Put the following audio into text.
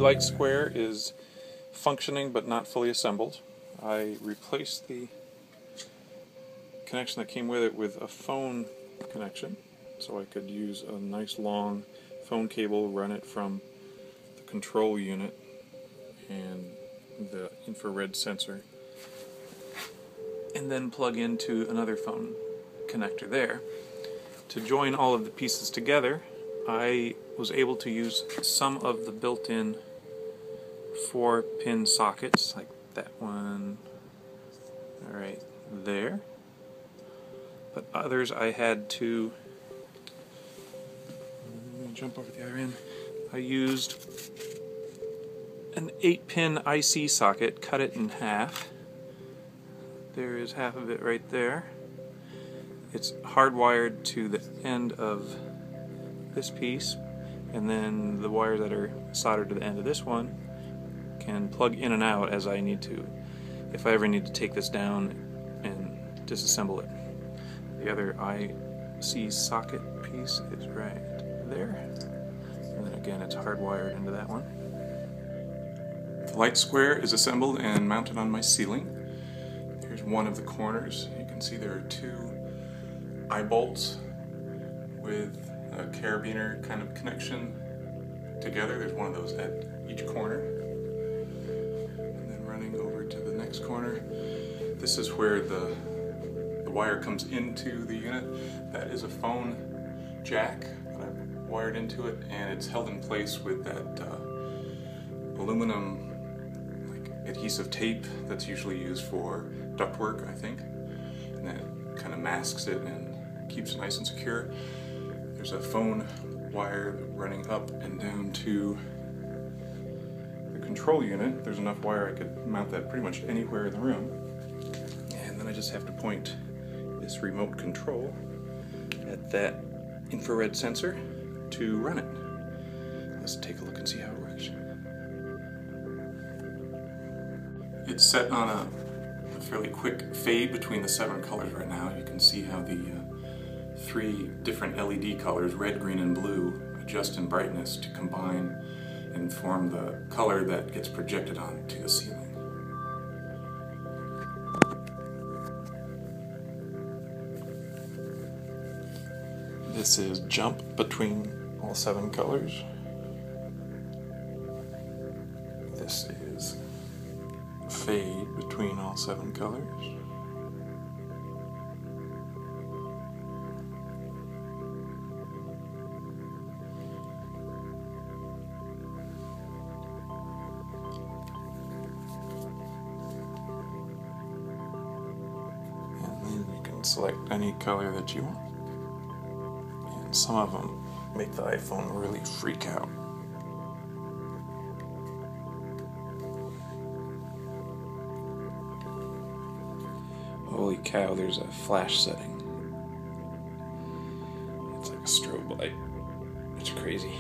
light square is functioning but not fully assembled. I replaced the connection that came with it with a phone connection, so I could use a nice long phone cable, run it from the control unit and the infrared sensor, and then plug into another phone connector there. To join all of the pieces together, I was able to use some of the built-in 4-pin sockets, like that one right there, but others I had to jump over the other end. I used an 8-pin IC socket, cut it in half. There is half of it right there. It's hardwired to the end of this piece, and then the wires that are soldered to the end of this one can plug in and out as I need to, if I ever need to take this down and disassemble it. The other IC socket piece is right there, and then again it's hardwired into that one. The light square is assembled and mounted on my ceiling. Here's one of the corners. You can see there are 2 eye bolts with a carabiner kind of connection together. There's one of those at each corner. And then running over to the next corner, this is where the wire comes into the unit. That is a phone jack that I've wired into it, and it's held in place with that aluminum adhesive tape that's usually used for ductwork, I think, and that kind of masks it and keeps it nice and secure. There's a phone wire running up and down to the control unit. There's enough wire I could mount that pretty much anywhere in the room, and then I just have to point this remote control at that infrared sensor to run it. Let's take a look and see how it works. It's set on a fairly quick fade between the 7 colors right now. You can see how the 3 different LED colors, red, green, and blue, adjust in brightness to combine and form the color that gets projected onto the ceiling. This is jump between all 7 colors. This is fade between all 7 colors. And then you can select any color that you want. And some of them make the iPhone really freak out. Holy cow, there's a flash setting. It's like a strobe light. It's crazy.